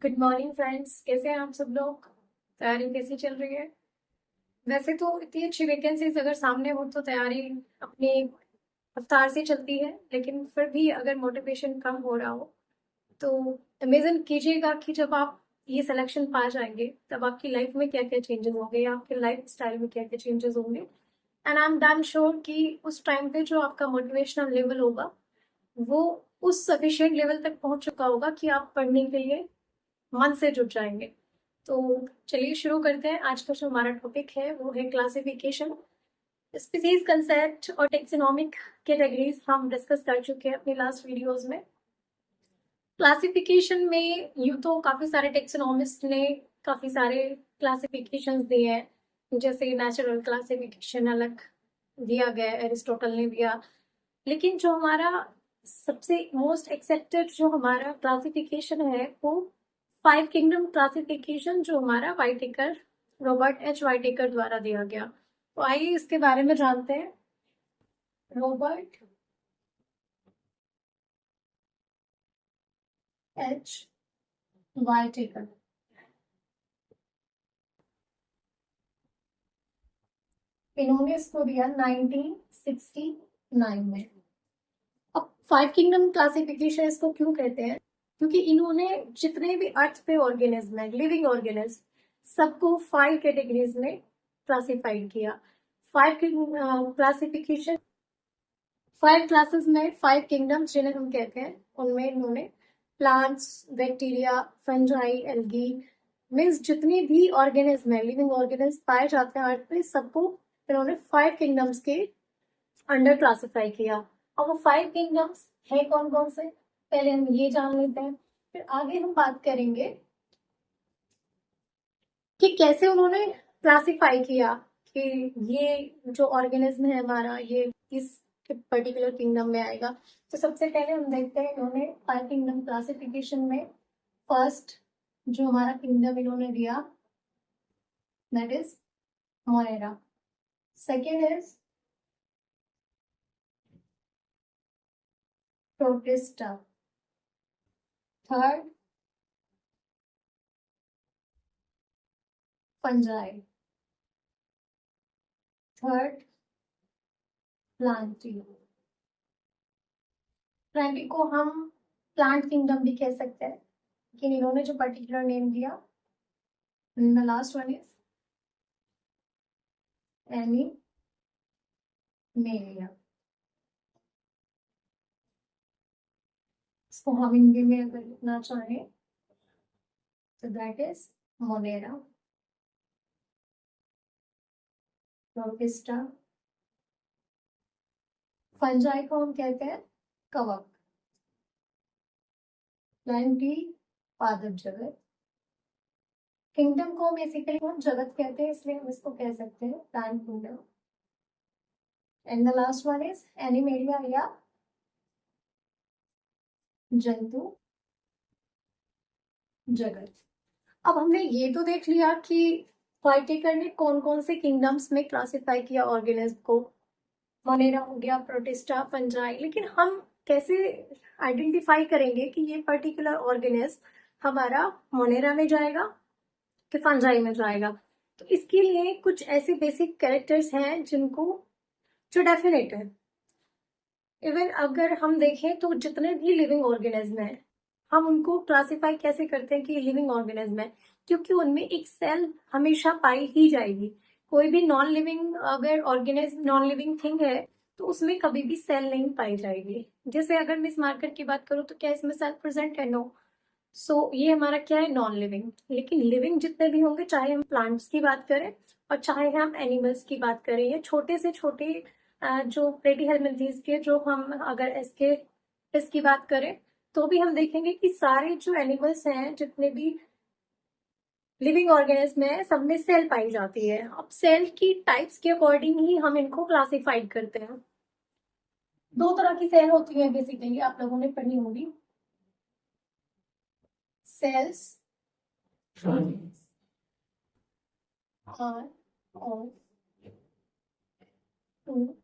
Good morning friends, कैसे हैं आप सब लोग। तैयारी कैसी चल रही है। वैसे तो इतनी अच्छी वैकेंसीज अगर सामने हो तो तैयारी अपनी रफ्तार से चलती है, लेकिन फिर भी अगर मोटिवेशन कम हो रहा हो तो इमेजिन कीजिएगा कि जब आप ये सिलेक्शन पा जाएंगे तब आपकी लाइफ में क्या क्या चेंजेस होंगे या आपके लाइफ स्टाइल में क्या क्या चेंजेस होंगे। And I am damn sure कि उस टाइम पे जो आपका मोटिवेशनल लेवल होगा वो उस सफिशिएंट लेवल तक पहुंच चुका होगा कि आप पढ़ने के लिए मन से जुट जाएंगे। तो चलिए शुरू करते हैं। आज का जो हमारा टॉपिक है वो है क्लासिफिकेशन। स्पीसीज, कंसेप्ट और टेक्सोनॉमिक कैटेगरीज हम डिस्कस कर चुके हैं अपनी लास्ट वीडियोस में। क्लासिफिकेशन में यूँ तो काफ़ी सारे टेक्सोनॉमिस्ट ने काफ़ी सारे क्लासिफिकेशंस दिए हैं, जैसे नेचुरल क्लासिफिकेशन अलग दिया गया है, एरिस्टोटल ने दिया। लेकिन जो हमारा सबसे मोस्ट एक्सेप्टेड जो हमारा क्लासिफिकेशन है वो फाइव किंगडम क्लासिफिकेशन, जो हमारा वाइटेकर, रॉबर्ट एच वाइटेकर द्वारा दिया गया। तो आइए इसके बारे में जानते हैं। रॉबर्ट एच वाइटेकर, इन्होंने इसको दिया 1969 में। अब फाइव किंगडम क्लासिफिकेशन इसको क्यों कहते हैं, क्योंकि इन्होंने जितने भी अर्थ पे ऑर्गेनिज्म है, लिविंग ऑर्गेनिज्म, सबको फाइव कैटेगरीज में क्लासिफाइड किया। फाइव क्लासिफिकेशन, फाइव क्लासेस में फाइव किंगडम्स जिन्हें हम कहते हैं, उनमें इन्होंने plants, bacteria, fungi, algae, means जितने भी ऑर्गेनिज्म है, लिविंग ऑर्गेनिज्म पाए जाते हैं अर्थ पे, सबको इन्होंने फाइव किंगडम्स के अंडर क्लासिफाई किया। अब वो फाइव किंगडम्स है कौन कौन से, पहले हम ये जान लेते हैं, फिर आगे हम बात करेंगे कि कैसे उन्होंने क्लासिफाई किया कि ये जो ऑर्गेनिज्म है हमारा, ये किस पर्टिकुलर किंगडम में आएगा। तो सबसे पहले हम देखते हैं इन्होंने फाइव किंगडम क्लासिफिकेशन में फर्स्ट जो हमारा किंगडम इन्होंने दिया, that is Monera. Second is protista. Third fungi. Third Plantae. Plantae को हम प्लांट किंगडम भी कह सकते हैं, लेकिन इन्होंने जो पर्टिकुलर नेम दिया, the last one is animalia. इसको हम हिंदी में अगर लिखना चाहें तो that is Monera, protista. Fungi को हम कहते हैं कवक, प्लांटी पादप जगत। किंगडम को बेसिकली हम जगत कहते हैं, इसलिए हम इसको कह सकते हैं plant kingdom. And the last one is animalia या जंतु जगत। अब हमने ये तो देख लिया कि वाइटेकर ने कौन कौन से किंगडम्स में क्लासिफाई किया ऑर्गेनिज्म को। मोनेरा हो गया, प्रोटिस्टा, फंजाई। लेकिन हम कैसे आइडेंटिफाई करेंगे कि ये पर्टिकुलर ऑर्गेनिज्म हमारा मोनेरा में जाएगा कि फंजाई में जाएगा। तो इसके लिए कुछ ऐसे बेसिक कैरेक्टर्स हैं जिनको, जो डेफिनेट है। इवन अगर हम देखें तो जितने भी लिविंग ऑर्गेनिज्म हैं, हम उनको क्लासिफाई कैसे करते हैं कि ये लिविंग ऑर्गेनिज्म है, क्योंकि उनमें एक सेल हमेशा पाई ही जाएगी। कोई भी नॉन लिविंग अगर ऑर्गेनिज्म, नॉन लिविंग थिंग है, तो उसमें कभी भी सेल नहीं पाई जाएगी। जैसे अगर मैं इस मार्कर की बात करूँ तो क्या इसमें सेल प्रेजेंट है? नो। सो ये हमारा क्या है, नॉन लिविंग। लेकिन लिविंग जितने भी होंगे, चाहे हम प्लांट्स की बात करें और चाहे हम एनिमल्स की बात करें, या छोटे से छोटे जो प्लेटीहेल्मिन्थीज के, जो हम अगर इसके इसकी बात करें, तो भी हम देखेंगे कि सारे जो एनिमल्स हैं, जितने भी लिविंग ऑर्गेनिज्म है, सब में सेल पाई जाती है। अब सेल की टाइप्स के अकॉर्डिंग ही हम इनको क्लासिफाइड करते हैं। दो तरह की सेल होती है बेसिकली, आप लोगों ने पढ़ी होंगी। Cells are of two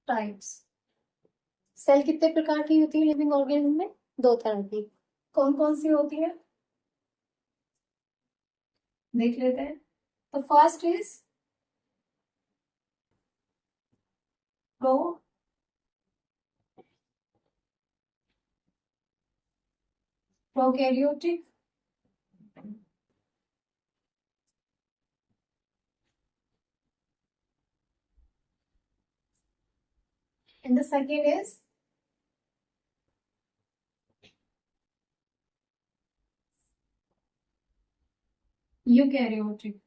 types. Cell कितने प्रकार की होती है लिविंग ऑर्गेनिज्म में? दो तरह की। कौन कौन सी होती है देख लेते हैं। तो first is pro prokaryotic, and the second is eukaryotic.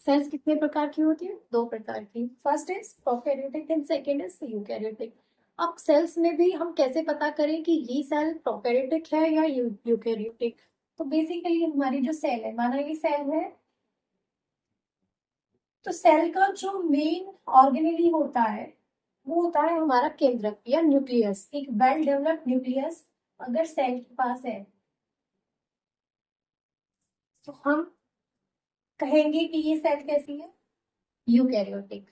Cells कितने प्रकार की होती है? दो प्रकार की। First is prokaryotic and second is eukaryotic. अब सेल्स में भी हम कैसे पता करें कि ये सेल प्रोकैरियोटिक है या यूकैरियोटिक? तो बेसिकली हमारी जो सेल है, माना ये सेल है, तो सेल का जो मेन ऑर्गेनेली होता है वो होता है हमारा केंद्रक या न्यूक्लियस। एक वेल डेवलप्ड न्यूक्लियस अगर सेल के पास है तो हम कहेंगे कि ये सेल कैसी है? यूकैरियोटिक।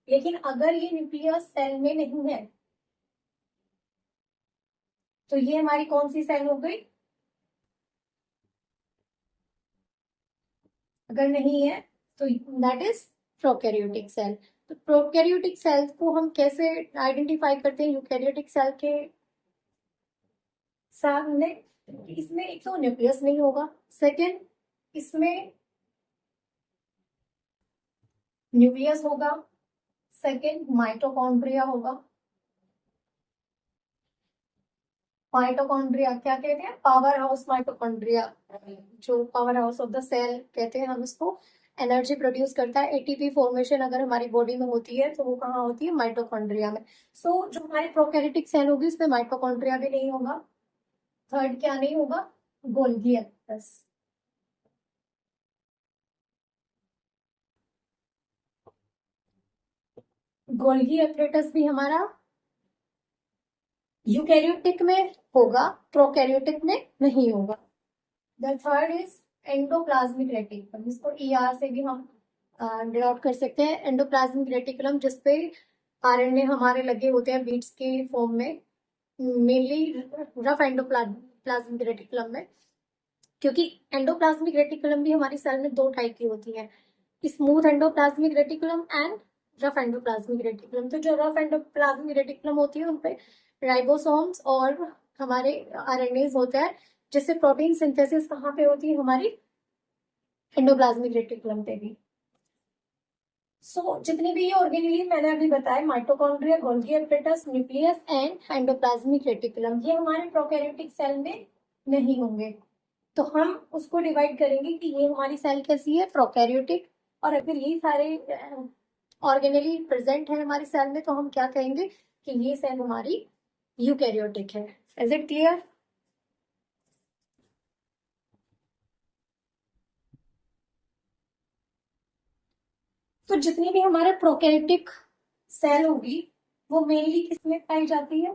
लेकिन अगर ये न्यूक्लियस सेल में नहीं है तो ये हमारी कौन सी सेल हो गई? अगर नहीं है तो दैट इज प्रोकैरियोटिक सेल। तो प्रोकैरियोटिक सेल को हम कैसे आइडेंटिफाई करते हैं यूकैरियोटिक सेल के सामने? इसमें एक तो न्यूक्लियस नहीं होगा, सेकेंड इसमें न्यूक्लियस होगा, सेकेंड माइटोकॉन्ड्रिया होगा। माइटोकॉन्ड्रिया क्या कहते हैं? पावर हाउस माइटोकॉन्ड्रिया, जो power house of the cell कहते हैं हम इसको। एनर्जी प्रोड्यूस करता है, एटीपी फॉर्मेशन अगर हमारी बॉडी में होती है तो वो कहाँ होती है? माइटोकॉन्ड्रिया में। सो जो हमारी प्रोकैरियोटिक सेल होगी उसमें माइटोकॉन्ड्रिया भी नहीं होगा। थर्ड क्या नहीं होगा? गोल्गी एपिटस। गोल्गी एपिटस भी हमारा यूकैरियोटिक में होगा, प्रोकैरियोटिक में नहीं होगा। The third is endoplasmic reticulum, जिसको ईआर से भी हम डिनोट कर सकते हैं। एंडोप्लाज्मिक रेटिकुलम जिसपे आरएनए हमारे लगे होते हैं बीट्स के फॉर्म में, मेनली रफ एंडोप्लाज्मिक रेटिकुलम में। क्योंकि एंडोप्लाज्मिक रेटिकुलम भी हमारी सेल में दो टाइप की होती है, smooth endoplasmic reticulum and rough endoplasmic reticulum. तो जो रफ एंडोप्लाज्मिक रेटिकुलम होती है उनपे राइबोसोम्स और हमारे आरएनएज होते हैं, जिससे प्रोटीन सिंथेसिस कहाँ पे होती है? हमारी एंडोप्लाज्मिक रेटिकुलम पे भी। जितने भी ये ऑर्गेनेली मैंने अभी बताए, mitochondria, Golgi apparatus, nucleus and endoplasmic reticulum, ये हमारे प्रोकैरियोटिक सेल में नहीं होंगे। तो हम उसको डिवाइड करेंगे कि ये हमारी सेल कैसी है? प्रोकैरियोटिक। और अगर ये सारे ऑर्गेनेली प्रेजेंट है हमारी सेल में तो हम क्या कहेंगे कि ये सेल हमारी यूकैरियोटिक है। Is it clear? तो जितनी भी हमारे प्रोकैरियोटिक सेल होगी वो मेनली किसमें पाई जाती है?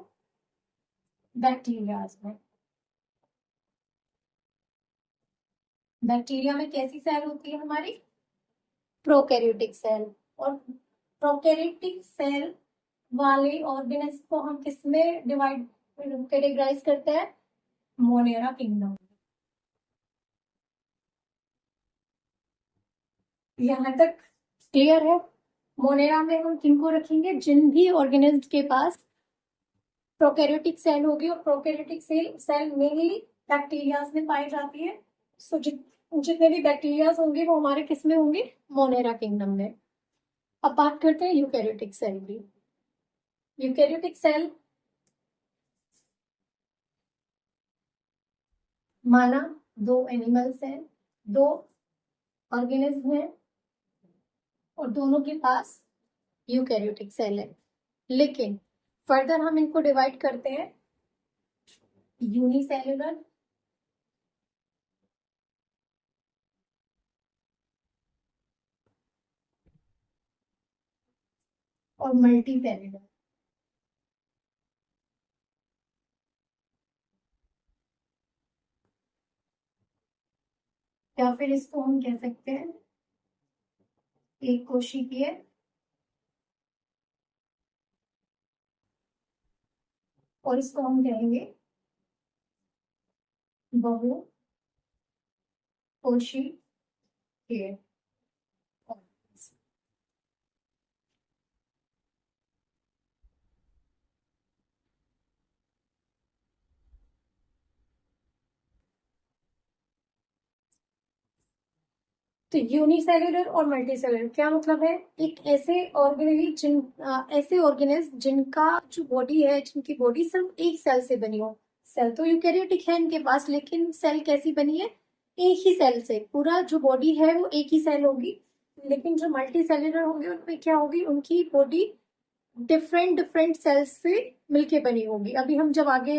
बैक्टीरिया में। बैक्टीरिया में कैसी सेल होती है हमारी? Prokaryotic cell. और प्रोकैरियोटिक सेल वाले ऑर्गेनिज्म को हम किसमें डिवाइड कैटेगराइज करते हैं? Monera kingdom. यहाँ तक क्लियर है? मोनेरा में हम किनको रखेंगे? जिन भी ऑर्गेनिज्म के पास प्रोकैरियोटिक सेल होगी, और प्रोकैरियोटिक सेल मेनली बैक्टीरिया में पाई जाती है। सो जितने भी बैक्टीरिया होंगे वो हमारे किस में होंगे? मोनेरा किंगडम में। अब बात करते हैं यूकैरियोटिक सेल की। यूकैरियोटिक सेल माना दो एनिमल्स हैं, दो ऑर्गेनिज्म हैं, और दोनों के पास यूकैरियोटिक सेल है। लेकिन फर्दर हम इनको डिवाइड करते हैं यूनिसेल्युलर और मल्टी सेल्युलर। या फिर इसको हम कह सकते हैं एक कोशिकीय, और इसको हम कहेंगे बहु कोशिकीय। तो यूनिसेल्युलर और मल्टीसेल्युलर क्या मतलब है? एक ऐसे ऐसे ऑर्गेनिज्म जिनका जो बॉडी है, जिनकी बॉडी सिर्फ एक सेल से बनी हो। सेल तो यूकेरियोटिक है इनके पास, लेकिन सेल कैसी बनी है? एक ही सेल से, पूरा जो बॉडी है वो एक ही सेल होगी। लेकिन जो मल्टी सेल्युलर होंगे उनमें क्या होगी, उनकी बॉडी डिफरेंट डिफरेंट सेल्स से मिलके बनी होगी। अभी हम जब आगे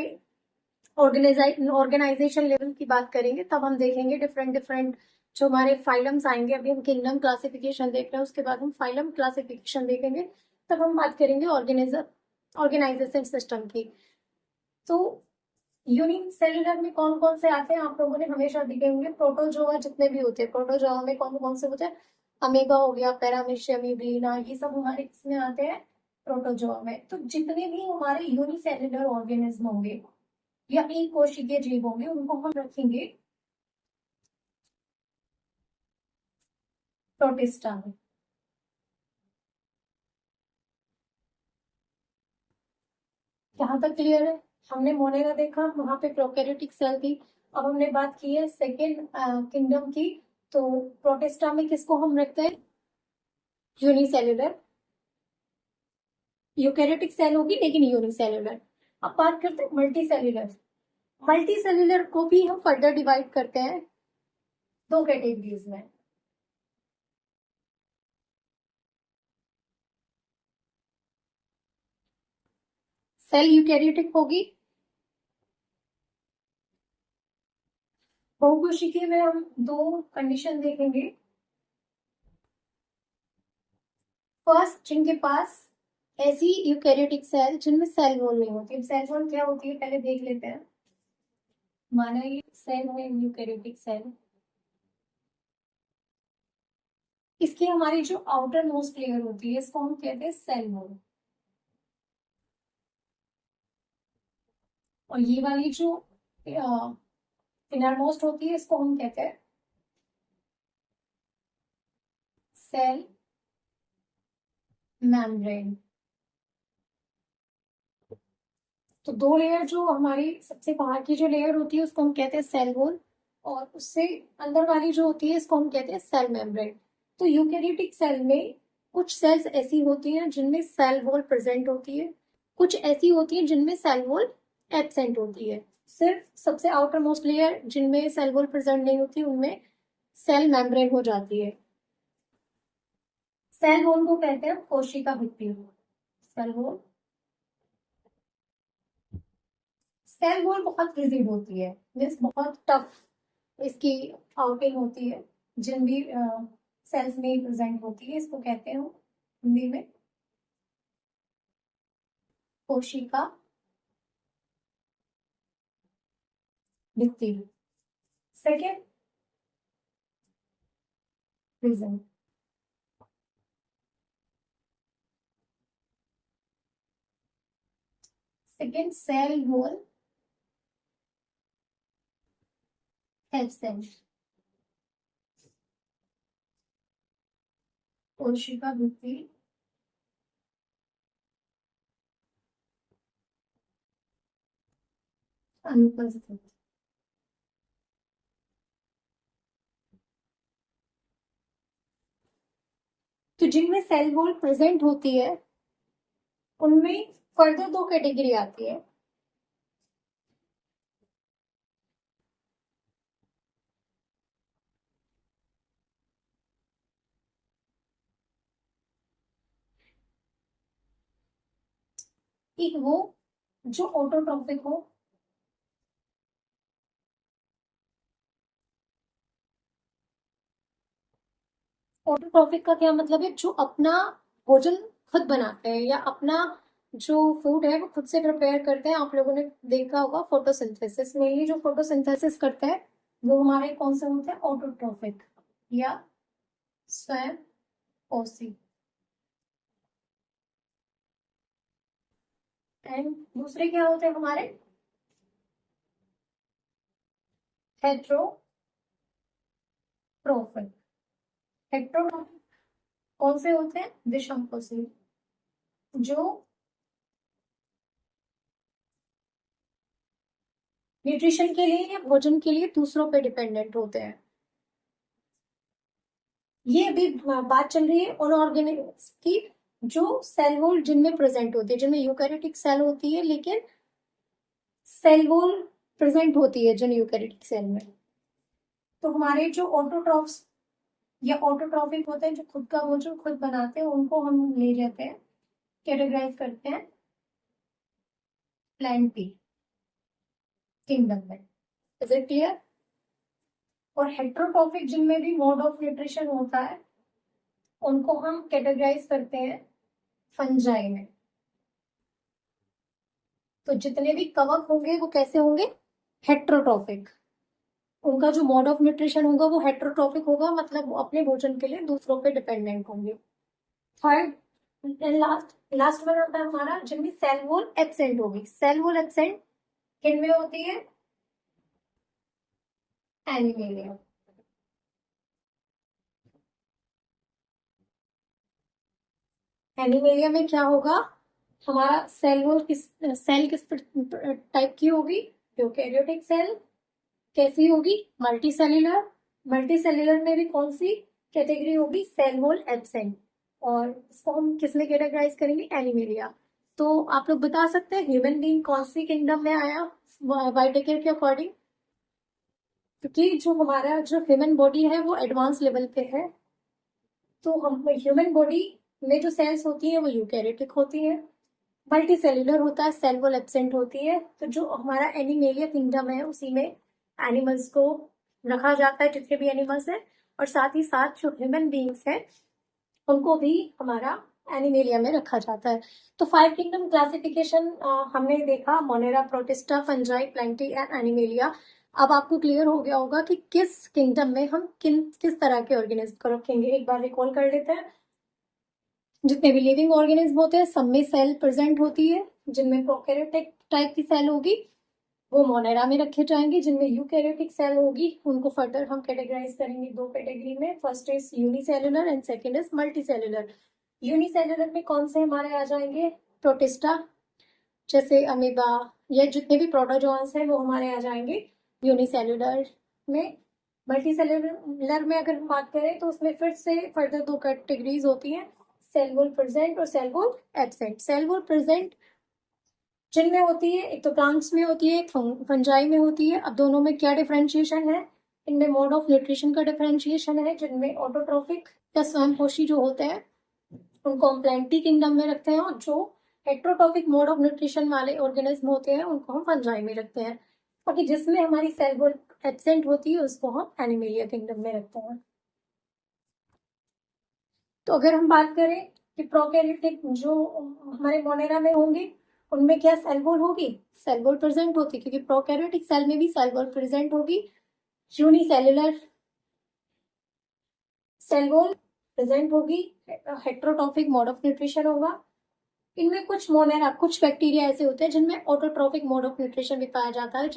ऑर्गेनाइजेशन लेवल की बात करेंगे तब हम देखेंगे डिफरेंट डिफरेंट जो हमारे फाइलम्स आएंगे। अभी हम किंगडम क्लासिफिकेशन देख रहे हैं, उसके बाद हम फाइलम क्लासिफिकेशन देखेंगे, तब हम बात करेंगे ऑर्गेनाइजेशन सिस्टम की। तो यूनिसेल्युलर में कौन कौन से आते हैं, आप लोगों ने हमेशा देखे होंगे प्रोटोजोआ जितने भी होते हैं। प्रोटोजोआ में कौन कौन से होते हैं? अमीबा हो गया, पैरामीशियम, यूग्लिना, ये सब हमारे किसमें आते हैं? प्रोटोजोआ में। तो जितने भी हमारे यूनिसेल्युलर ऑर्गेनिज्म होंगे या एक कोशिकीय जीव होंगे उनको हम रखेंगे प्रोटिस्टा में। यहाँ तक क्लियर है? हमने मोनेरा देखा, वहां पे प्रोकैरियोटिक सेल थी। अब हमने बात की है सेकेंड किंगडम की। तो प्रोटिस्टा में किसको हम रखते हैं? यूनिसेल्युलर। यूकैरियोटिक सेल होगी लेकिन यूनिसेल्युलर। अब बात करते हैं मल्टी सेल्युलर। मल्टी सेल्युलर को भी हम फर्दर डिवाइड करते हैं दो कैटेगरीज में। सेल यूकैरियोटिक होगी, बहुकोशिकीय में हम दो कंडीशन देखेंगे। फर्स्ट, जिनके पास ऐसी यूकैरियोटिक सेल जिनमें सेल वॉल नहीं होती। सेल वॉल क्या होती है पहले देख लेते हैं। माना ये सेल है यूकैरियोटिक सेल, इसकी हमारी जो आउटर मोस्ट लेयर होती है इसको हम कहते हैं सेल वॉल। और ये वाली जो इनर मोस्ट होती है इसको हम कहते हैं सेल मेम्ब्रेन। तो दो लेयर, जो हमारी सबसे बाहर की जो लेयर होती है उसको हम कहते हैं सेल वॉल, और उससे अंदर वाली जो होती है इसको हम कहते हैं सेल मेम्ब्रेन। तो यूकैरियोटिक सेल में कुछ सेल्स ऐसी होती हैं जिनमें सेल वॉल प्रेजेंट होती है, कुछ ऐसी होती है जिनमें सेल वॉल एब्सेंट होती है। सिर्फ सबसे आउटर मोस्ट लेयर जिनमें सेल वॉल प्रेजेंट नहीं होती उनमें सेल मेम्ब्रेन हो जाती है। सेल वॉल को कहते हैं कोशिका भित्ति। सेल वॉल, सेल वॉल बहुत रिजिड होती है, मीन्स बहुत टफ इसकी आउटिंग होती है। जिन भी सेल्स में प्रेजेंट होती है इसको कहते हैं हम हिंदी में कोशिका भित्ति। Second, reason. Second, cell wall absent. कोशिका भित्ति अनुपस्थित। तो जिनमें सेल वॉल प्रेजेंट होती है उनमें फर्दर दो कैटेगरी आती है। एक वो जो ऑटोट्रॉफिक हो, ऑटोट्रॉफिक का क्या मतलब है? जो अपना भोजन खुद बनाते हैं या अपना जो फूड है वो खुद से प्रिपेयर करते हैं। आप लोगों ने देखा होगा फोटोसिंथेसिस में, ये जो फोटोसिंथेसिस करते हैं वो हमारे कौन से होते हैं, ऑटोट्रॉफिक या स्वयं पोषी। एंड दूसरे क्या होते हैं हमारे, हेट्रोट्रोफिक। हेट्रोट्रोफिक कौन से होते हैं, विषम पोषी, जो न्यूट्रिशन के लिए या भोजन के लिए दूसरों पे डिपेंडेंट होते हैं। ये अभी बात चल रही है उन ऑर्गेनिज्म की जो सेल वॉल जिनमें प्रेजेंट होती है, जिनमें यूकैरियोटिक सेल होती है लेकिन सेल वॉल प्रेजेंट होती है जिन यूकैरियोटिक सेल में। तो हमारे जो ऑटोट्रॉफ्स या ऑटोट्रॉफिक होते हैं, जो खुद का भोजन खुद बनाते हैं, उनको हम ले जाते हैं, कैटेगराइज करते हैं प्लांट पी किंगडम में। Is it clear? और हेट्रोट्रॉफिक जिनमें भी मोड ऑफ न्यूट्रिशन होता है, उनको हम कैटेगराइज करते हैं फंजाई में। तो जितने भी कवक होंगे वो कैसे होंगे, हेट्रोट्रॉफिक। उनका जो मोड ऑफ न्यूट्रिशन होगा वो हेट्रोट्रॉफिक होगा, मतलब वो अपने भोजन के लिए दूसरों पे डिपेंडेंट होंगे। थर्ड एंड लास्ट वन होता है हमारा जिनमें सेल वॉल एब्सेंट होगी। सेल वॉल एब्सेंट किन में होती है, एनिमेलिया। एनिमेलिया में क्या होगा, हमारा सेल किस टाइप की होगी, यूकैरियोटिक सेल। कैसी होगी, मल्टी सेल्यूलर। मल्टी सेल्यूलर में भी कौन सी कैटेगरी होगी, सेल वॉल एब्सेंट। और इसको हम किस में कैटेगराइज करेंगे, एनिमेलिया। तो आप लोग बता सकते हैं ह्यूमन बीइंग कौन सी किंगडम में आया वाइटेकर के अकॉर्डिंग? क्योंकि जो हमारा जो ह्यूमन बॉडी है वो एडवांस लेवल पे है, तो हम ह्यूमन बॉडी में जो सेल्स होती है वो यूकैरियोटिक होती है, मल्टी सेल्यूलर होता है, सेल वॉल एब्सेंट होती है। तो जो हमारा एनिमेलिया किंगडम है उसी में एनिमल्स को रखा जाता है, जितने भी एनिमल्स हैं। और साथ ही साथ जो ह्यूमन बींग्स हैं उनको भी हमारा एनिमेलिया में रखा जाता है। तो 5 किंगडम क्लासिफिकेशन हमने देखा, monera, protista, fungi, plantae and animalia. अब आपको क्लियर हो गया होगा कि किस किंगडम में हम किस तरह के ऑर्गेनिज्म को रखेंगे। एक बार रिकॉल कर लेते हैं। जितने भी लिविंग ऑर्गेनिज्म होते हैं सब में सेल प्रेजेंट होती है। जिनमें प्रोकैरियोटिक टाइप की सेल होगी वो मोनेरा में रखे जाएंगे। जिनमें यूकैरियोटिक सेल होगी उनको फर्दर हम कैटेगराइज करेंगे दो कैटेगरी में। First is unicellular and second is multicellular. Unicellular में कौन से हमारे आ जाएंगे, प्रोटिस्टा, जैसे अमीबा, या जितने भी प्रोटोजोन्स हैं वो हमारे आ जाएंगे यूनिसेलुलर में। मल्टीसेलुलर में अगर हम बात करें तो उसमें फिर से फर्दर दो कैटेगरीज होती हैं, सेल वॉल प्रेजेंट और cell wall absent. Cell wall present जिनमें होती है, एक तो प्लांट्स में होती है, एक फंजाई में होती है। अब दोनों में क्या डिफरेंशिएशन है, इनमें मोड ऑफ न्यूट्रिशन का डिफरेंशिएशन है। जिनमें ऑटोट्रॉफिक या स्वयंपोषी जो होते हैं उनको हम प्लांटी किंगडम में रखते हैं, और जो हेट्रोट्रॉफिक मोड ऑफ न्यूट्रिशन वाले ऑर्गेनिज्म होते हैं उनको हम फंजाई में रखते हैं। बाकी जिसमें हमारी सेल वॉल एब्सेंट होती है उसको हम एनिमेलिया किंगडम में रखते हैं। तो अगर हम बात करें कि प्रोकैरियोटिक जो हमारे मोनेरा में होंगे उनमें क्या सेल वॉल होगी, सेल वॉल प्रेजेंट होती है, क्योंकि प्रोकैरियोटिक सेल में भी सेल वॉल प्रेजेंट होगी। यूनिसेलुलर सेल वॉल प्रेजेंट होगी, हेट्रोट्रॉफिक मोड ऑफ न्यूट्रिशन होगा। इनमें कुछ मोनेरा, कुछ बैक्टीरिया ऐसे होते हैं जिनमें ऑटोट्रॉफिक मोड ऑफ न्यूट्रिशन भी पाया जाता है।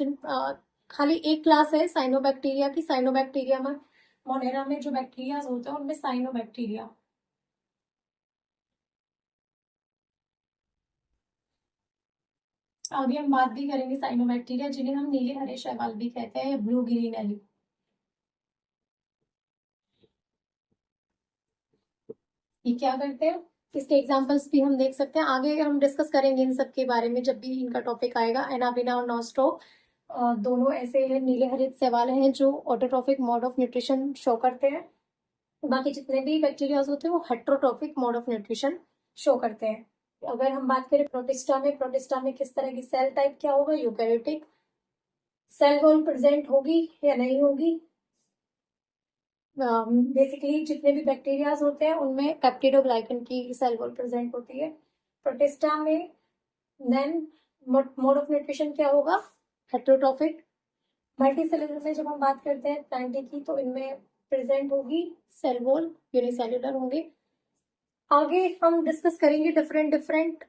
खाली एक क्लास है साइनोबैक्टीरिया की। साइनोबैक्टीरिया में मोनेरा में जो बैक्टीरिया होते हैं उनमें साइनोबैक्टीरिया। आगे हम बात भी करेंगे साइनोबैक्टीरिया, जिन्हें हम नीले हरे शैवाल भी कहते हैं, ब्लू ग्रीन एली। ये क्या करते हैं, इसके एग्जांपल्स भी हम देख सकते हैं। आगे हम डिस्कस करेंगे इन सब के बारे में जब भी इनका टॉपिक आएगा। एनाबिना और नॉस्ट्रो दोनों ऐसे नीले हरे शैवाल हैं जो autotrophic mode of nutrition show करते हैं। बाकी जितने भी बैक्टीरियाज होते हैं वो heterotrophic mode of nutrition show करते हैं। अगर हम बात करें प्रोटिस्टा में किस तरह की सेल टाइप क्या होगा, यूकैरियोटिक। सेल वॉल प्रेजेंट होगी या नहीं होगी, बेसिकली जितने भी बैक्टीरियाज होते हैं उनमें पेप्टिडोग्लाइकन की सेल वॉल प्रेजेंट होती है। प्रोटिस्टा में देन मोड ऑफ न्यूट्रिशन क्या होगा, हेट्रोट्रॉफिक। मल्टी सेलुलर में जब हम बात करते हैं प्लांटे की, तो इनमें प्रेजेंट होगी सेल वॉल, यूनिसेल्युलर होंगे। आगे हम डिस्कस करेंगे डिफरेंट डिफरेंट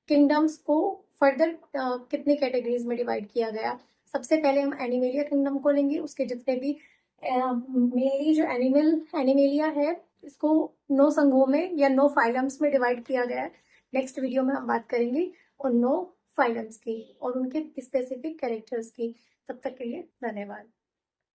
किंगडम्स को फर्दर कितनी कैटेगरीज में डिवाइड किया गया। सबसे पहले हम एनिमेलिया किंगडम को लेंगे, उसके जितने भी मेनली जो एनिमेलिया है, इसको 9 संघों में या 9 फाइलम्स में डिवाइड किया गया है। नेक्स्ट वीडियो में हम बात करेंगे उन 9 फाइलम्स की और उनके स्पेसिफिक कैरेक्टर्स की। तब तक के लिए धन्यवाद।